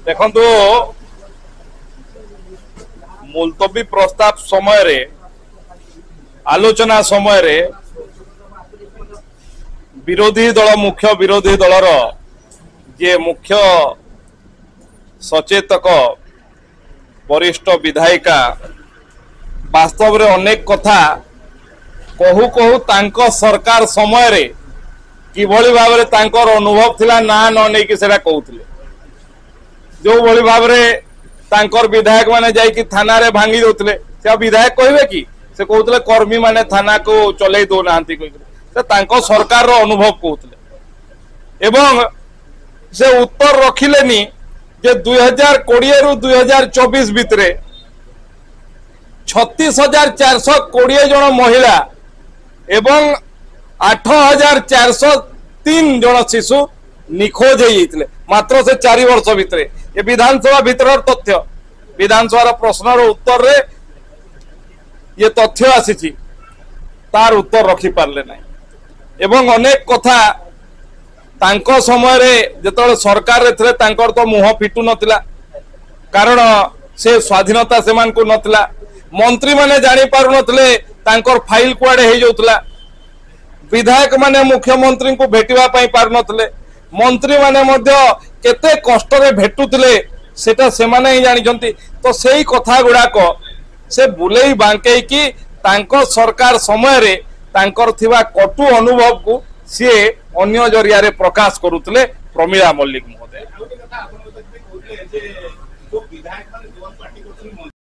देखो मुलतवी प्रस्ताव समय आलोचना समय विरोधी दल मुख्य विरोधी दलर जे मुख्य सचेतक वरिष्ठ विधायिका वास्तव रे अनेक कथा कहू कहू तांको सरकार समय रे किभली भाव में तांकर अनुभव थिला ना न नहीं कि सेटा कहउथिले जो भली भाव में तांकर विधायक माने जाई कि थाना रे भांगी दोतले से विधायक कहबे कि से कहउथिले कर्मी माने थाना को चलै दो नांती कहि से तांको सरकार रो अनुभव कहउथिले एवं से उत्तर रखिलेनी जे 2020 रु 2024 भितरे 36,420 जन महिला एवं 8,403 जन शिशु निखोज होते मात्र से 4 वर्ष भितर ये विधानसभा भितर तथ्य विधानसभा प्रश्न उत्तर रे ये तथ्य आसी तार उत्तर रखी पारले ना एवं अनेक कथा तांको समय रे जेतले सरकार रे थिले तांकर तो मुह फिटू नथिला कारण से स्वाधीनता सेमान को नथिला मंत्री माने जानी पारु नथिले तांकर फाइल कुआडे हे जोतला विधायक माने मुख्यमंत्री को भेटिबा पई पार नथिले मंत्री माने मध्य केते कष्ट रे भेटुथिले सेटा से माने ही जानि जंती तो सेही कथा गुडा को से बुलेई बांके की तांको सरकार समय रे तांकर थिबा कटु अनुभव को सी अन्य जरिया रे प्रकाश करुतले प्रमीला मल्लिक महोदय।